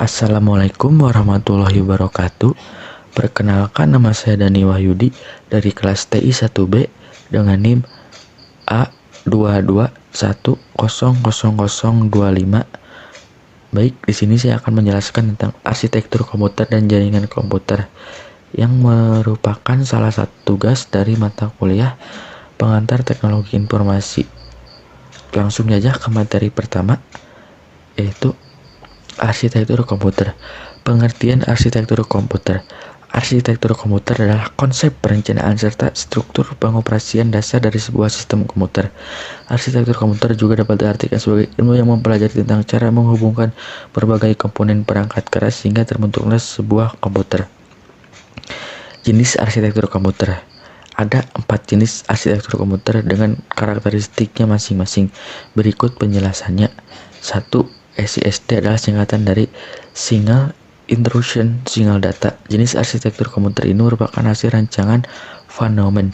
Assalamualaikum warahmatullahi wabarakatuh. Perkenalkan, nama saya Dani Wahyudi dari kelas TI 1B dengan NIM A221000025. Baik, di sini saya akan menjelaskan tentang arsitektur komputer dan jaringan komputer yang merupakan salah satu tugas dari mata kuliah pengantar teknologi informasi. Langsung saja ke materi pertama, yaitu arsitektur komputer. Pengertian arsitektur komputer. Arsitektur komputer adalah konsep perencanaan serta struktur pengoperasian dasar dari sebuah sistem komputer. Arsitektur komputer juga dapat diartikan sebagai ilmu yang mempelajari tentang cara menghubungkan berbagai komponen perangkat keras sehingga terbentuklah sebuah komputer. Jenis arsitektur komputer. Ada 4 jenis arsitektur komputer dengan karakteristiknya masing-masing. Berikut penjelasannya. 1. SISD adalah singkatan dari Single Instruction Single Data. Jenis arsitektur komputer ini merupakan hasil rancangan Van Neumann.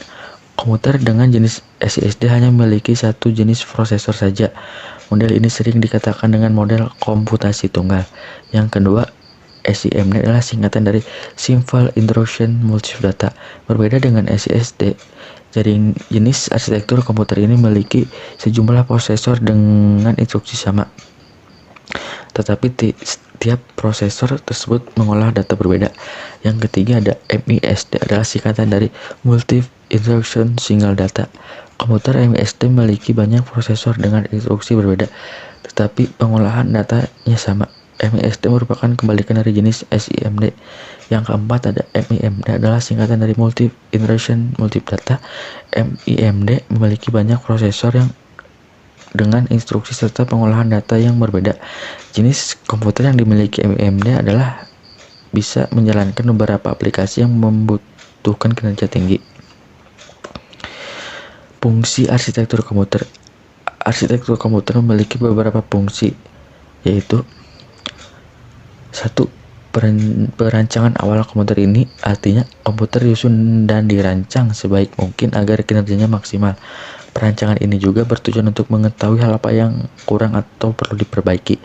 Komputer dengan jenis SISD hanya memiliki satu jenis prosesor saja. Model ini sering dikatakan dengan model komputasi tunggal. Yang kedua, SIMD adalah singkatan dari Simple Instruction Multiple Data. Berbeda dengan SISD, jenis arsitektur komputer ini memiliki sejumlah prosesor dengan instruksi sama, tetapi tiap prosesor tersebut mengolah data berbeda. Yang ketiga ada MISD, adalah singkatan dari Multi Instruction Single Data. Komputer MISD memiliki banyak prosesor dengan instruksi berbeda, tetapi pengolahan datanya sama. MISD merupakan kebalikan dari jenis SIMD. Yang keempat ada MIMD, adalah singkatan dari Multi Instruction Multiple Data. MIMD memiliki banyak prosesor yang dengan instruksi serta pengolahan data yang berbeda. Jenis komputer yang dimiliki MIMD adalah bisa menjalankan beberapa aplikasi yang membutuhkan kinerja tinggi. Fungsi arsitektur komputer. Arsitektur komputer memiliki beberapa fungsi, yaitu 1. Perancangan awal komputer. Ini artinya komputer disusun dan dirancang sebaik mungkin agar kinerjanya maksimal. Perancangan ini juga bertujuan untuk mengetahui hal apa yang kurang atau perlu diperbaiki.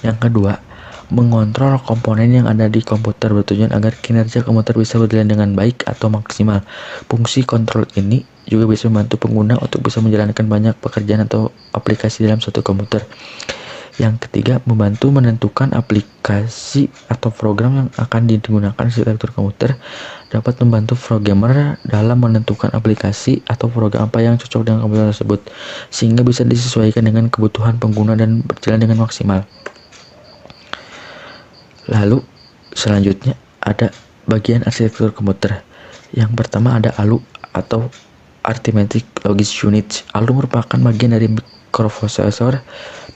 Yang kedua, mengontrol komponen yang ada di komputer bertujuan agar kinerja komputer bisa berjalan dengan baik atau maksimal. Fungsi kontrol ini juga bisa membantu pengguna untuk bisa menjalankan banyak pekerjaan atau aplikasi dalam suatu komputer. Yang ketiga, membantu menentukan aplikasi atau program yang akan digunakan. Arsitektur komputer dapat membantu programmer dalam menentukan aplikasi atau program apa yang cocok dengan komputer tersebut, sehingga bisa disesuaikan dengan kebutuhan pengguna dan berjalan dengan maksimal. Lalu, selanjutnya ada bagian arsitektur komputer. Yang pertama ada ALU atau Arithmetic Logic Unit. ALU merupakan bagian dari mikroprosesor,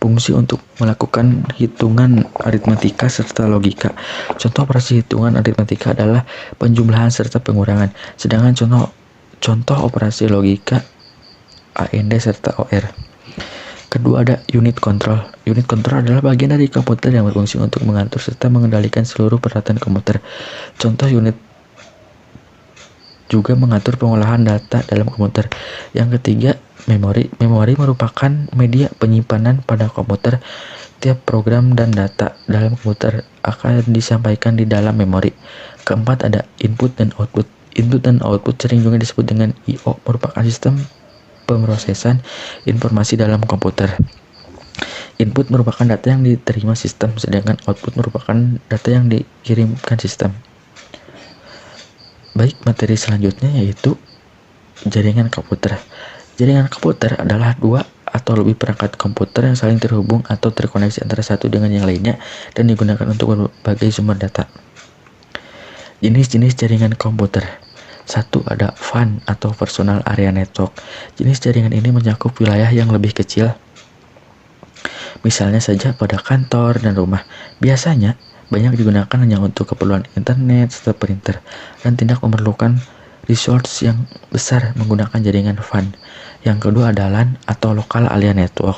fungsi untuk melakukan hitungan aritmatika serta logika. Contoh operasi hitungan aritmatika adalah penjumlahan serta pengurangan. Sedangkan contoh operasi logika AND serta OR. Kedua ada unit control. Unit control adalah bagian dari komputer yang berfungsi untuk mengatur serta mengendalikan seluruh peralatan komputer. Contoh unit juga mengatur pengolahan data dalam komputer. Yang ketiga, memori. Memori merupakan media penyimpanan pada komputer. Tiap program dan data dalam komputer akan disampaikan di dalam memori. Keempat ada input dan output. Input dan output sering juga disebut dengan I/O, merupakan sistem pemrosesan informasi dalam komputer. Input merupakan data yang diterima sistem, sedangkan output merupakan data yang dikirimkan sistem. Baik, materi selanjutnya yaitu jaringan komputer. Jaringan komputer adalah dua atau lebih perangkat komputer yang saling terhubung atau terkoneksi antara satu dengan yang lainnya dan digunakan untuk berbagai sumber data. Jenis-jenis jaringan komputer. 1. Ada WAN atau Personal Area Network. Jenis jaringan ini mencakup wilayah yang lebih kecil, misalnya saja pada kantor dan rumah. Biasanya banyak digunakan hanya untuk keperluan internet serta printer dan tidak memerlukan resource yang besar menggunakan jaringan WAN. Yang kedua ada LAN atau Local Area Network.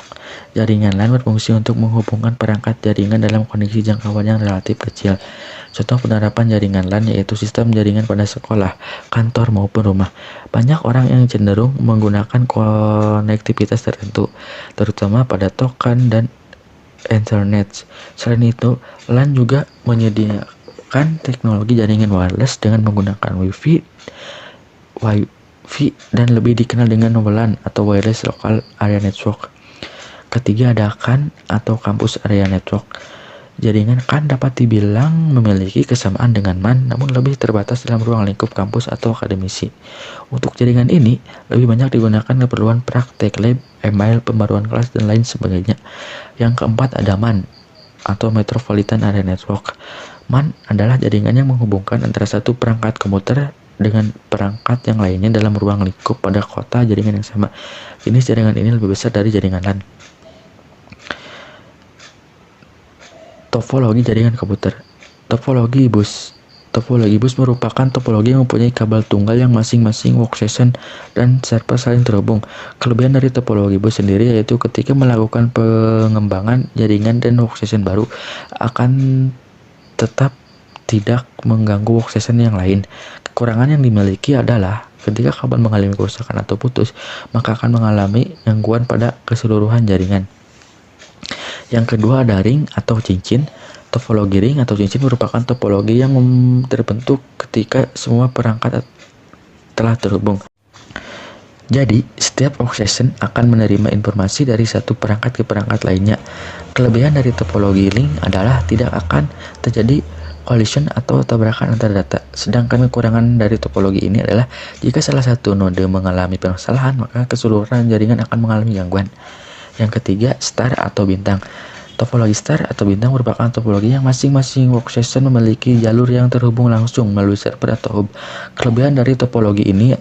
Jaringan LAN berfungsi untuk menghubungkan perangkat jaringan dalam kondisi jangkauan yang relatif kecil. Contoh penerapan jaringan LAN yaitu sistem jaringan pada sekolah, kantor maupun rumah. Banyak orang yang cenderung menggunakan konektivitas tertentu, terutama pada token dan Ethernet. Selain itu, LAN juga menyediakan teknologi jaringan wireless dengan menggunakan Wi-Fi dan lebih dikenal dengan WLAN atau Wireless Local Area Network. Ketiga ada CAN atau Campus Area Network. Jaringan CAN dapat dibilang memiliki kesamaan dengan MAN, namun lebih terbatas dalam ruang lingkup kampus atau akademisi. Untuk jaringan ini, lebih banyak digunakan keperluan praktek lab, email, pembaruan kelas, dan lain sebagainya. Yang keempat ada MAN atau Metropolitan Area Network. MAN adalah jaringan yang menghubungkan antara satu perangkat komputer dengan perangkat yang lainnya dalam ruang lingkup pada kota jaringan yang sama. Jenis jaringan ini lebih besar dari jaringan LAN. Topologi jaringan komputer. Topologi bus. Topologi bus merupakan topologi yang mempunyai kabel tunggal yang masing-masing workstation dan server saling terhubung. Kelebihan dari topologi bus sendiri yaitu ketika melakukan pengembangan jaringan dan workstation baru akan tetap tidak mengganggu workstation yang lain. Kekurangan yang dimiliki adalah ketika kabel mengalami kerusakan atau putus, maka akan mengalami gangguan pada keseluruhan jaringan. Yang kedua ada ring atau cincin. Topologi ring atau cincin merupakan topologi yang terbentuk ketika semua perangkat telah terhubung. Jadi, setiap workstation akan menerima informasi dari satu perangkat ke perangkat lainnya. Kelebihan dari topologi ring adalah tidak akan terjadi collision atau tabrakan antar data. Sedangkan kekurangan dari topologi ini adalah jika salah satu node mengalami permasalahan, maka keseluruhan jaringan akan mengalami gangguan. Yang ketiga, star atau bintang. Topologi star atau bintang merupakan topologi yang masing-masing workstation memiliki jalur yang terhubung langsung melalui server atau hub. Kelebihan dari topologi ini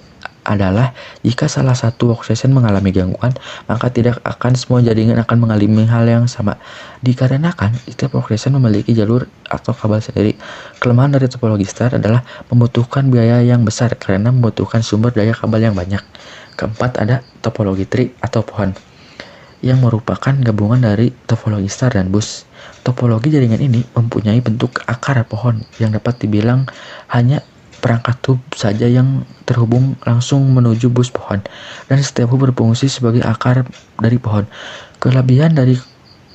adalah jika salah satu workstation mengalami gangguan, maka tidak akan semua jaringan akan mengalami hal yang sama. Dikarenakan setiap workstation memiliki jalur atau kabel sendiri. Kelemahan dari topologi star adalah membutuhkan biaya yang besar karena membutuhkan sumber daya kabel yang banyak. Keempat ada topologi tree atau pohon, yang merupakan gabungan dari topologi star dan bus. Topologi jaringan ini mempunyai bentuk akar pohon yang dapat dibilang hanya perangkat hub saja yang terhubung langsung menuju bus pohon, dan setiap hub berfungsi sebagai akar dari pohon. Kelebihan dari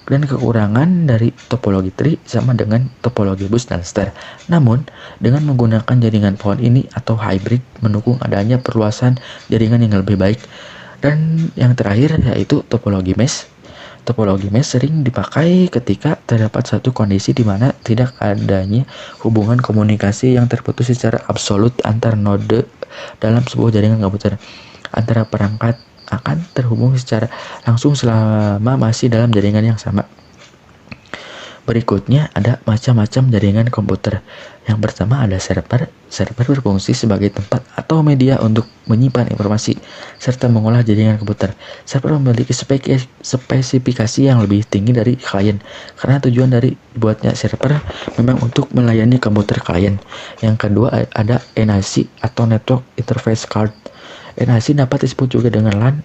dan kekurangan dari topologi tree sama dengan topologi bus dan star. Namun, dengan menggunakan jaringan pohon ini atau hybrid mendukung adanya perluasan jaringan yang lebih baik. Dan yang terakhir yaitu topologi mesh. Topologi mesh sering dipakai ketika terdapat satu kondisi di mana tidak adanya hubungan komunikasi yang terputus secara absolut antar node dalam sebuah jaringan komputer. Antara perangkat akan terhubung secara langsung selama masih dalam jaringan yang sama. Berikutnya ada macam-macam jaringan komputer. Yang pertama ada server. Server berfungsi sebagai tempat atau media untuk menyimpan informasi serta mengolah jaringan komputer. Server memiliki spesifikasi yang lebih tinggi dari klien karena tujuan dari dibuatnya server memang untuk melayani komputer klien. Yang kedua ada NIC atau Network Interface Card. NIC dapat disebut juga dengan LAN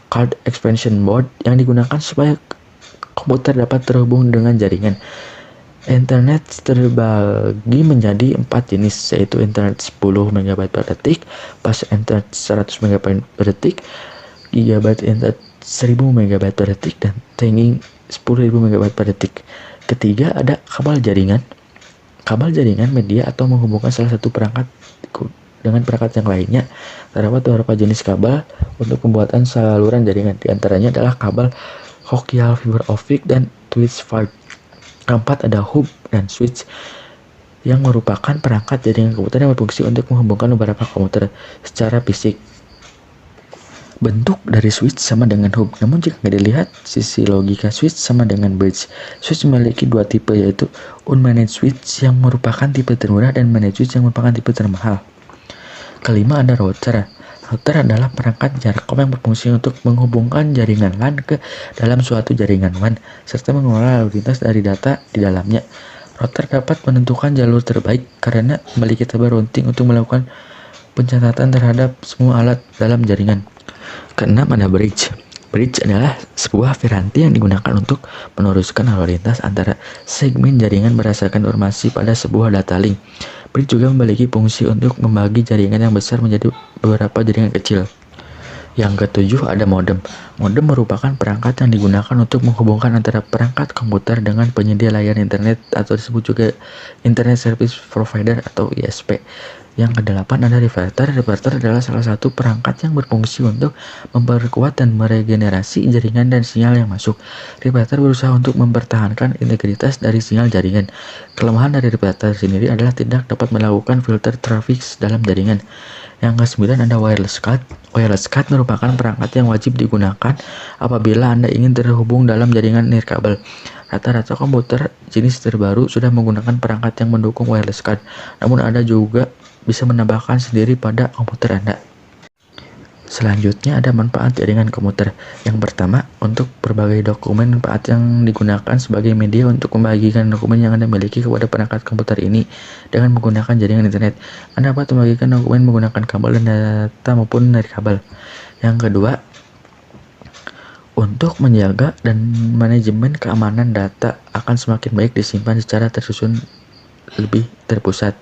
Card Expansion Board yang digunakan supaya komputer dapat terhubung dengan jaringan. Internet terbagi menjadi 4 jenis, yaitu internet 10 MB per detik, fast internet 100 MB per detik, gigabyte internet 1000 MB per detik, dan tethering 10.000 MB per detik. Ketiga ada kabel jaringan. Kabel jaringan media atau menghubungkan salah satu perangkat dengan perangkat yang lainnya. Terdapat beberapa jenis kabel untuk pembuatan saluran jaringan. Di antaranya adalah kabel coaxial, fiber optic, dan switch fiber. Keempat ada hub dan switch yang merupakan perangkat jaringan komputer yang berfungsi untuk menghubungkan beberapa komputer secara fisik. Bentuk dari switch sama dengan hub, namun jika dilihat sisi logika switch sama dengan bridge. Switch memiliki dua tipe, yaitu unmanaged switch yang merupakan tipe termurah dan managed switch yang merupakan tipe termahal. Kelima ada router. Router adalah perangkat Jarcom yang berfungsi untuk menghubungkan jaringan LAN ke dalam suatu jaringan WAN serta mengelola lalu lintas dari data di dalamnya. Router dapat menentukan jalur terbaik karena memiliki tabel routing untuk melakukan pencatatan terhadap semua alat dalam jaringan. Keenam ada bridge. Bridge adalah sebuah piranti yang digunakan untuk meneruskan lalu lintas antara segmen jaringan berdasarkan informasi pada sebuah data link. Bridge juga memiliki fungsi untuk membagi jaringan yang besar menjadi beberapa jaringan kecil. Yang ketujuh ada modem. Modem merupakan perangkat yang digunakan untuk menghubungkan antara perangkat komputer dengan penyedia layanan internet atau disebut juga Internet Service Provider atau ISP. Yang kedelapan ada reverter. Reverter adalah salah satu perangkat yang berfungsi untuk memperkuat dan meregenerasi jaringan dan sinyal yang masuk. Reverter berusaha untuk mempertahankan integritas dari sinyal jaringan. Kelemahan dari reverter sendiri adalah tidak dapat melakukan filter traffic dalam jaringan. Yang kesembilan ada wireless card. Wireless card merupakan perangkat yang wajib digunakan apabila Anda ingin terhubung dalam jaringan nirkabel. Rata-rata komputer jenis terbaru sudah menggunakan perangkat yang mendukung wireless card, namun Anda juga bisa menambahkan sendiri pada komputer Anda. Selanjutnya ada manfaat jaringan komputer. Yang pertama, untuk berbagai dokumen manfaat yang digunakan sebagai media untuk membagikan dokumen yang Anda miliki kepada perangkat komputer ini dengan menggunakan jaringan internet. Anda dapat membagikan dokumen menggunakan kabel dan data maupun dari kabel. Yang kedua, untuk menjaga dan manajemen keamanan data akan semakin baik disimpan secara tersusun lebih terpusat.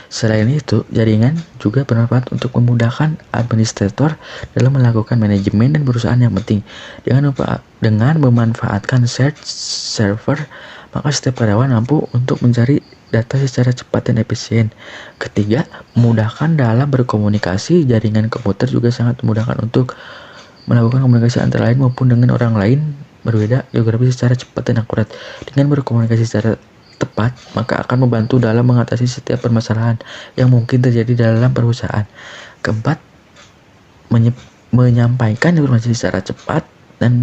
Selain itu, jaringan juga bermanfaat untuk memudahkan administrator dalam melakukan manajemen dan perusahaan yang penting. Dengan memanfaatkan shared server, maka setiap karyawan mampu untuk mencari data secara cepat dan efisien. Ketiga, memudahkan dalam berkomunikasi. Jaringan komputer juga sangat memudahkan untuk melakukan komunikasi antara lain maupun dengan orang lain berbeda geografi secara cepat dan akurat. Dengan berkomunikasi secara tepat, maka akan membantu dalam mengatasi setiap permasalahan yang mungkin terjadi dalam perusahaan. Keempat, menyampaikan informasi secara cepat dan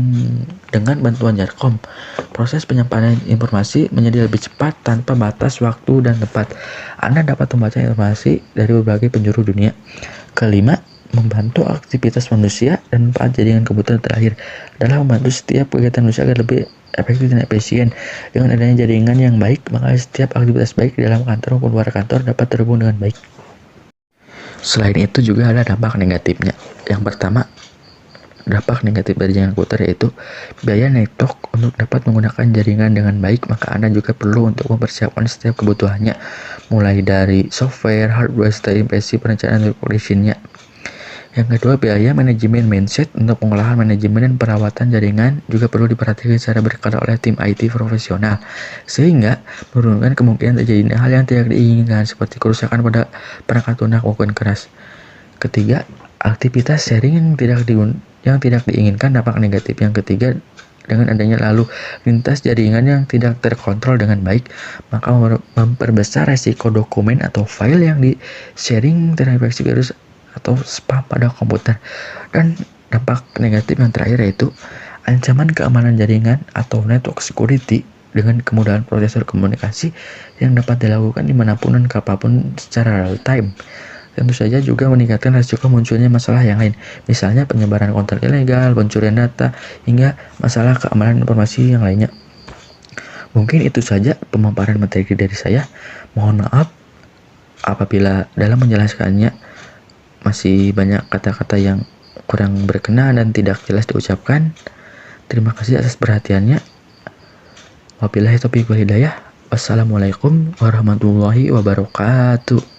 dengan bantuan Jarkom. Proses penyampaian informasi menjadi lebih cepat tanpa batas waktu dan tempat. Anda dapat membaca informasi dari berbagai penjuru dunia. Kelima, membantu aktivitas manusia. Dan manfaat jaringan komputer terakhir adalah membantu setiap kegiatan manusia agar lebih efektif dan efisien. Dengan adanya jaringan yang baik, maka setiap aktivitas baik di dalam kantor maupun luar kantor dapat terhubung dengan baik. Selain itu juga ada dampak negatifnya. Yang pertama, dampak negatif dari jaringan komputer yaitu biaya network. Untuk dapat menggunakan jaringan dengan baik, maka Anda juga perlu untuk mempersiapkan setiap kebutuhannya, mulai dari software, hardware, serta investasi perencanaan dan conditionnya. Yang kedua, biaya manajemen mindset. Untuk pengolahan manajemen dan perawatan jaringan juga perlu diperhatikan secara berkala oleh tim IT profesional, sehingga menurunkan kemungkinan terjadinya hal yang tidak diinginkan seperti kerusakan pada perangkat lunak maupun keras. Ketiga, aktivitas sharing yang tidak diinginkan. Dampak negatif yang ketiga, dengan adanya lalu lintas jaringan yang tidak terkontrol dengan baik, maka memperbesar resiko dokumen atau file yang di-sharing terinfeksi virus atau spam pada komputer. Dan dampak negatif yang terakhir yaitu ancaman keamanan jaringan atau network security dengan kemudahan prosesor komunikasi yang dapat dilakukan dimanapun dan kapanpun secara real time. Tentu saja juga meningkatkan risiko munculnya masalah yang lain, misalnya penyebaran konten ilegal, pencurian data, hingga masalah keamanan informasi yang lainnya. Mungkin itu saja pemaparan materi dari saya. Mohon maaf apabila dalam menjelaskannya masih banyak kata-kata yang kurang berkenan dan tidak jelas diucapkan. Terima kasih atas perhatiannya. Wabillahi taufiq wal hidayah. Wassalamualaikum warahmatullahi wabarakatuh.